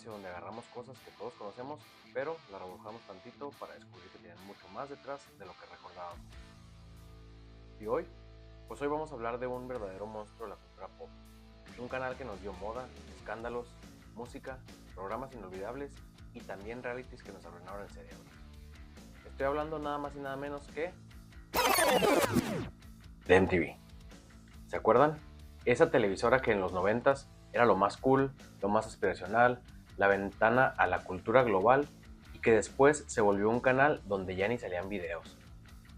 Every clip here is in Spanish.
espacio donde agarramos cosas que todos conocemos, pero las rebujamos tantito para descubrir que tienen mucho más detrás de lo que recordábamos. Y hoy vamos a hablar de un verdadero monstruo de la cultura pop. Un canal que nos dio moda, escándalos, música, programas inolvidables y también realities que nos arruinaron el cerebro. Estoy hablando nada más y nada menos que de MTV. ¿Se acuerdan? Esa televisora que en los 90s era lo más cool, lo más aspiracional, la ventana a la cultura global y que después se volvió un canal donde ya ni salían videos.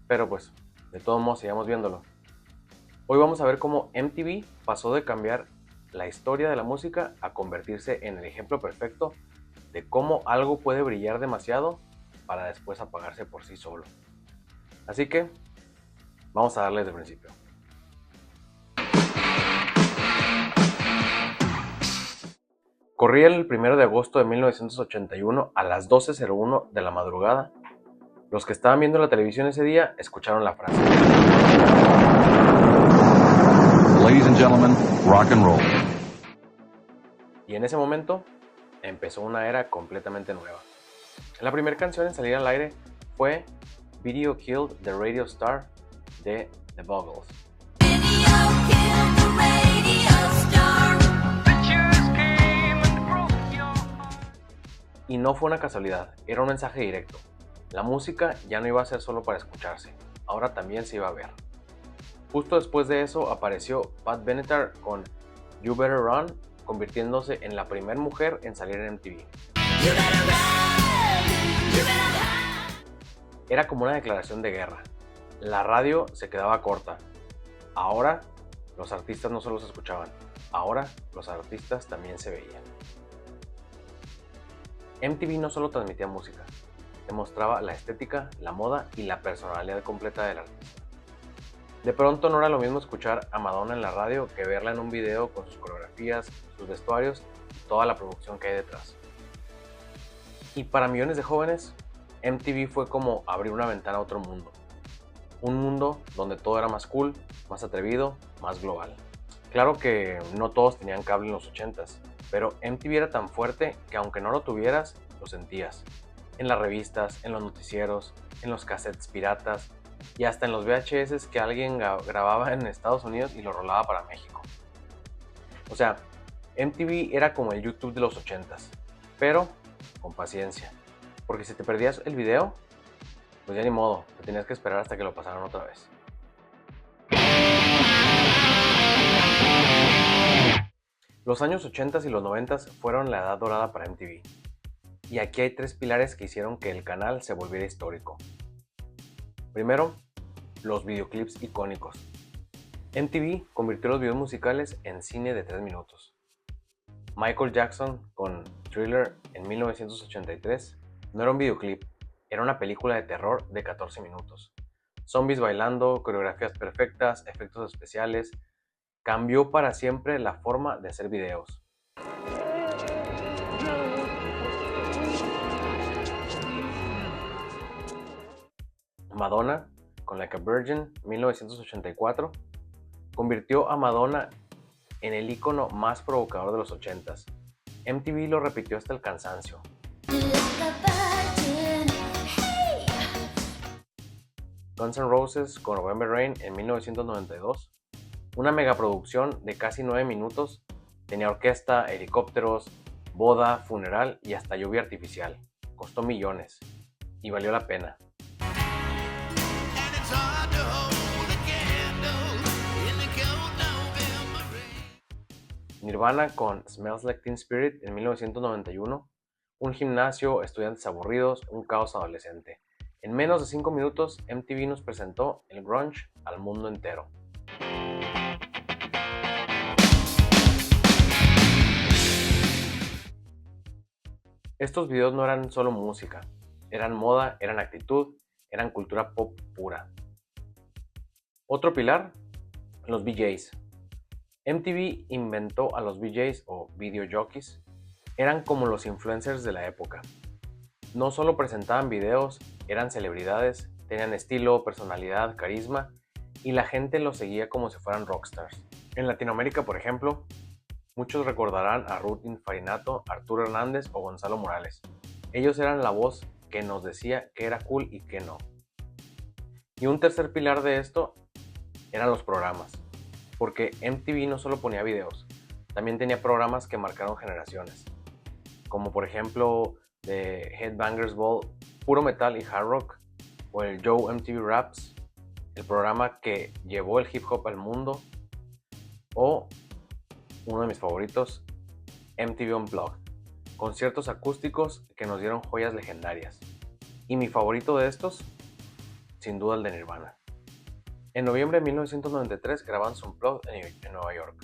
Pero pues, de todos modos sigamos viéndolo. Hoy vamos a ver cómo MTV pasó de cambiar la historia de la música a convertirse en el ejemplo perfecto de cómo algo puede brillar demasiado para después apagarse por sí solo. Así que, vamos a darle desde el principio. Corría el 1 de agosto de 1981 a las 12:01 de la madrugada. Los que estaban viendo la televisión ese día escucharon la frase: Ladies and gentlemen, rock and roll. Y en ese momento empezó una era completamente nueva. La primera canción en salir al aire fue Video Killed the Radio Star de The Buggles. Y no fue una casualidad, era un mensaje directo. La música ya no iba a ser solo para escucharse, ahora también se iba a ver. Justo después de eso apareció Pat Benatar con You Better Run, convirtiéndose en la primera mujer en salir en MTV. Era como una declaración de guerra. La radio se quedaba corta. Ahora los artistas no solo se escuchaban, ahora los artistas también se veían. MTV no solo transmitía música, demostraba la estética, la moda y la personalidad completa del artista. De pronto no era lo mismo escuchar a Madonna en la radio que verla en un video con sus coreografías, sus vestuarios y toda la producción que hay detrás. Y para millones de jóvenes, MTV fue como abrir una ventana a otro mundo. Un mundo donde todo era más cool, más atrevido, más global. Claro que no todos tenían cable en los 80s, pero MTV era tan fuerte que aunque no lo tuvieras, lo sentías. En las revistas, en los noticieros, en los cassettes piratas y hasta en los VHS que alguien grababa en Estados Unidos y lo rolaba para México. O sea, MTV era como el YouTube de los 80s, pero con paciencia, porque si te perdías el video, pues ya ni modo, te tenías que esperar hasta que lo pasaran otra vez. Los años 80s y los 90s fueron la edad dorada para MTV. Y aquí hay tres pilares que hicieron que el canal se volviera histórico. Primero, los videoclips icónicos. MTV convirtió los videos musicales en cine de 3 minutos. Michael Jackson con Thriller en 1983 no era un videoclip, era una película de terror de 14 minutos. Zombies bailando, coreografías perfectas, efectos especiales. Cambió para siempre la forma de hacer videos. Madonna, con Like a Virgin, 1984, convirtió a Madonna en el ícono más provocador de los 80s. MTV lo repitió hasta el cansancio. Guns N' Roses con November Rain en 1992, una megaproducción de casi 9 minutos, tenía orquesta, helicópteros, boda, funeral y hasta lluvia artificial. Costó millones y valió la pena. Nirvana con Smells Like Teen Spirit en 1991, un gimnasio, estudiantes aburridos, un caos adolescente. En menos de 5 minutos, MTV nos presentó el grunge al mundo entero. Estos videos no eran solo música, eran moda, eran actitud, eran cultura pop pura. Otro pilar, los VJs. MTV inventó a los VJs o video jockeys. Eran como los influencers de la época. No solo presentaban videos, eran celebridades, tenían estilo, personalidad, carisma y la gente los seguía como si fueran rockstars. En Latinoamérica, por ejemplo, Muchos recordarán a Ruth Infarinato, Arturo Hernández o Gonzalo Morales. Ellos eran la voz que nos decía qué era cool y qué no. Y un tercer pilar de esto eran los programas, porque MTV no solo ponía videos, también tenía programas que marcaron generaciones, como por ejemplo The Headbangers Ball, puro metal y hard rock, o el Joe MTV Raps, el programa que llevó el hip hop al mundo, o uno de mis favoritos, MTV Unplugged, conciertos acústicos que nos dieron joyas legendarias. Y mi favorito de estos, sin duda el de Nirvana. En noviembre de 1993 graban su Unplugged en Nueva York.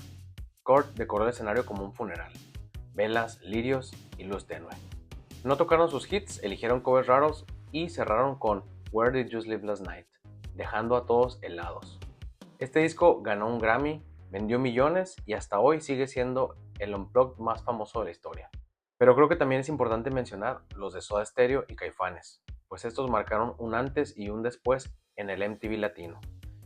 Kurt decoró el escenario como un funeral, velas, lirios y luz tenue. No tocaron sus hits, eligieron covers raros y cerraron con Where Did You Sleep Last Night, dejando a todos helados. Este disco ganó un Grammy, vendió millones y hasta hoy sigue siendo el Unplugged más famoso de la historia. Pero creo que también es importante mencionar los de Soda Stereo y Caifanes, pues estos marcaron un antes y un después en el MTV latino.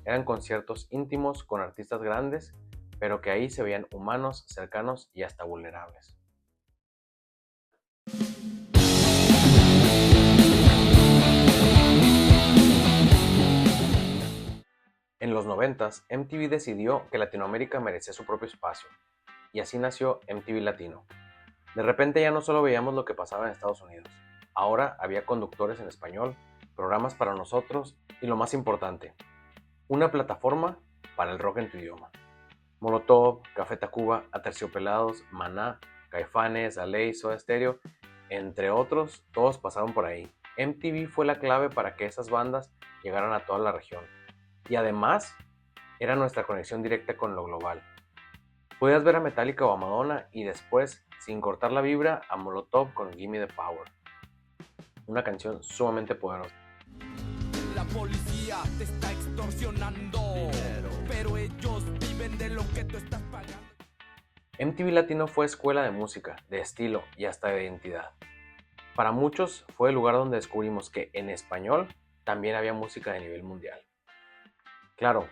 Eran conciertos íntimos con artistas grandes, pero que ahí se veían humanos, cercanos y hasta vulnerables. En los 90s, MTV decidió que Latinoamérica merecía su propio espacio, y así nació MTV Latino. De repente ya no solo veíamos lo que pasaba en Estados Unidos, ahora había conductores en español, programas para nosotros y lo más importante, una plataforma para el rock en tu idioma. Molotov, Café Tacuba, Aterciopelados, Maná, Caifanes, Aley, Soda Stereo, entre otros, todos pasaron por ahí. MTV fue la clave para que esas bandas llegaran a toda la región. Y además, era nuestra conexión directa con lo global. Podías ver a Metallica o a Madonna y después, sin cortar la vibra, a Molotov con Gimme the Power. Una canción sumamente poderosa. La policía te está extorsionando dinero, pero ellos viven de lo que tú estás pagando. MTV Latino fue escuela de música, de estilo y hasta de identidad. Para muchos fue el lugar donde descubrimos que en español también había música de nivel mundial. Claro,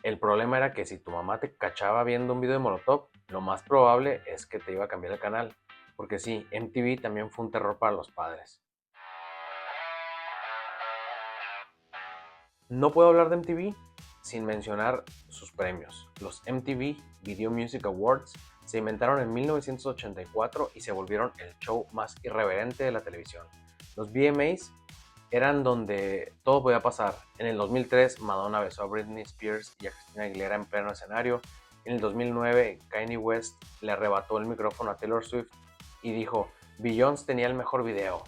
el problema era que si tu mamá te cachaba viendo un video de Molotov, lo más probable es que te iba a cambiar el canal, porque sí, MTV también fue un terror para los padres. No puedo hablar de MTV sin mencionar sus premios. Los MTV Video Music Awards se inventaron en 1984 y se volvieron el show más irreverente de la televisión. Los VMAs eran donde todo podía pasar. En el 2003, Madonna besó a Britney Spears y a Christina Aguilera en pleno escenario. En el 2009, Kanye West le arrebató el micrófono a Taylor Swift y dijo, Beyoncé tenía el mejor video.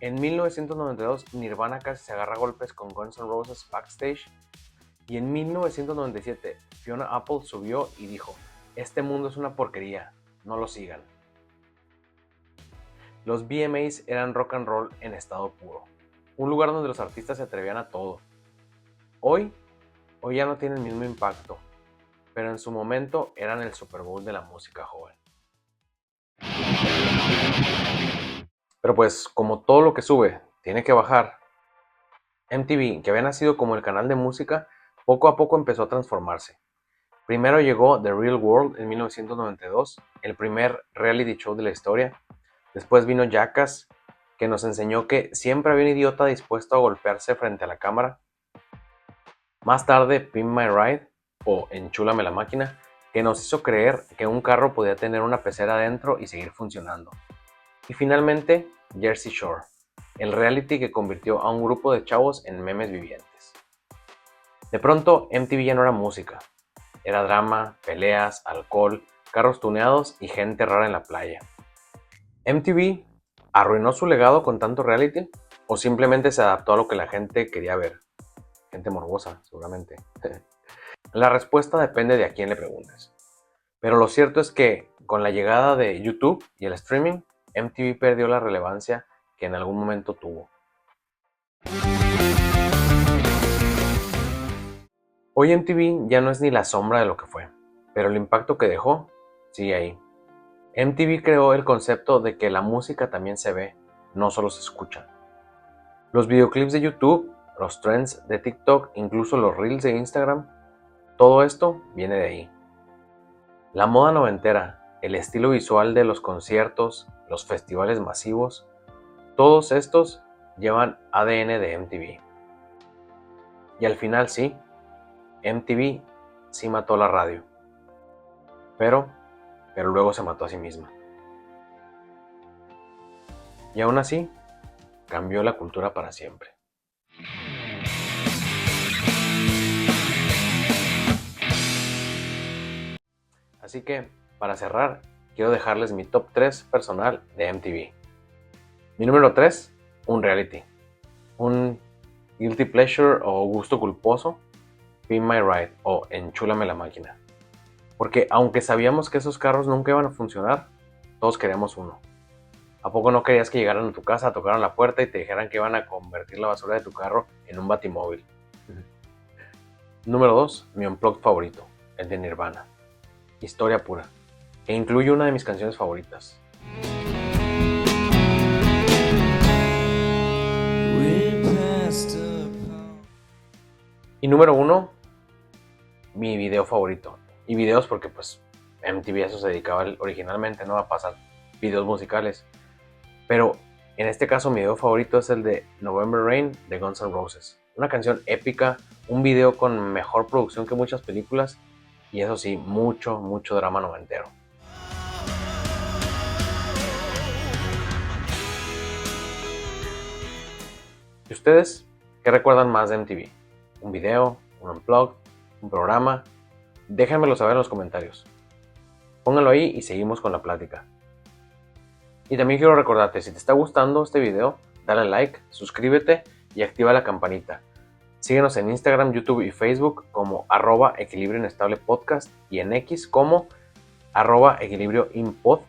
En 1992, Nirvana casi se agarra a golpes con Guns N' Roses backstage. Y en 1997, Fiona Apple subió y dijo, este mundo es una porquería, no lo sigan. Los VMAs eran rock and roll en estado puro. Un lugar donde los artistas se atrevían a todo. Hoy ya no tienen el mismo impacto, pero en su momento eran el Super Bowl de la música joven. Pero pues, como todo lo que sube tiene que bajar, MTV, que había nacido como el canal de música, poco a poco empezó a transformarse. Primero llegó The Real World en 1992, el primer reality show de la historia. Después vino Jackass, que nos enseñó que siempre había un idiota dispuesto a golpearse frente a la cámara. Más tarde, Pimp My Ride, o Enchúlame la máquina, que nos hizo creer que un carro podía tener una pecera adentro y seguir funcionando. Y finalmente, Jersey Shore, el reality que convirtió a un grupo de chavos en memes vivientes. De pronto, MTV ya no era música, era drama, peleas, alcohol, carros tuneados y gente rara en la playa. MTV ¿arruinó su legado con tanto reality? ¿O simplemente se adaptó a lo que la gente quería ver? Gente morbosa, seguramente. La respuesta depende de a quién le preguntes. Pero lo cierto es que, con la llegada de YouTube y el streaming, MTV perdió la relevancia que en algún momento tuvo. Hoy MTV ya no es ni la sombra de lo que fue, pero el impacto que dejó sigue ahí. MTV creó el concepto de que la música también se ve, no solo se escucha. Los videoclips de YouTube, los trends de TikTok, incluso los reels de Instagram, todo esto viene de ahí. La moda noventera, el estilo visual de los conciertos, los festivales masivos, todos estos llevan ADN de MTV. Y al final sí, MTV sí mató la radio, pero luego se mató a sí misma. Y aún así, cambió la cultura para siempre. Así que, para cerrar, quiero dejarles mi top 3 personal de MTV. Mi número 3, un reality. Un guilty pleasure o gusto culposo, Pin My Ride o Enchúlame la máquina. Porque aunque sabíamos que esos carros nunca iban a funcionar, todos queríamos uno. ¿A poco no querías que llegaran a tu casa, tocaran la puerta y te dijeran que iban a convertir la basura de tu carro en un batimóvil? Número 2, mi unplugged favorito, el de Nirvana. Historia pura, que incluye una de mis canciones favoritas. Y número 1, mi video favorito. Y videos porque pues MTV eso se dedicaba originalmente, ¿no? A pasar videos musicales. Pero en este caso mi video favorito es el de November Rain de Guns N' Roses. Una canción épica, un video con mejor producción que muchas películas y eso sí, mucho drama noventero. ¿Y ustedes qué recuerdan más de MTV? ¿Un video? ¿Un unplugged? ¿Un programa? Déjenmelo saber en los comentarios. Pónganlo ahí y seguimos con la plática. Y también quiero recordarte, si te está gustando este video, dale like, suscríbete y activa la campanita. Síguenos en Instagram, YouTube y Facebook como @equilibrio inestable podcast y en X como @equilibrio impod.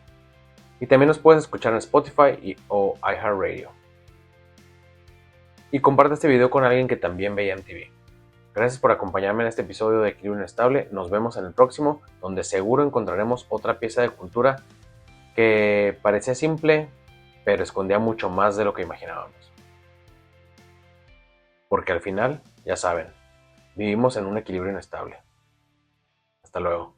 Y también nos puedes escuchar en Spotify o iHeartRadio. Y comparte este video con alguien que también veía MTV. Gracias por acompañarme en este episodio de Equilibrio Inestable. Nos vemos en el próximo, donde seguro encontraremos otra pieza de cultura que parecía simple, pero escondía mucho más de lo que imaginábamos. Porque al final, ya saben, vivimos en un equilibrio inestable. Hasta luego.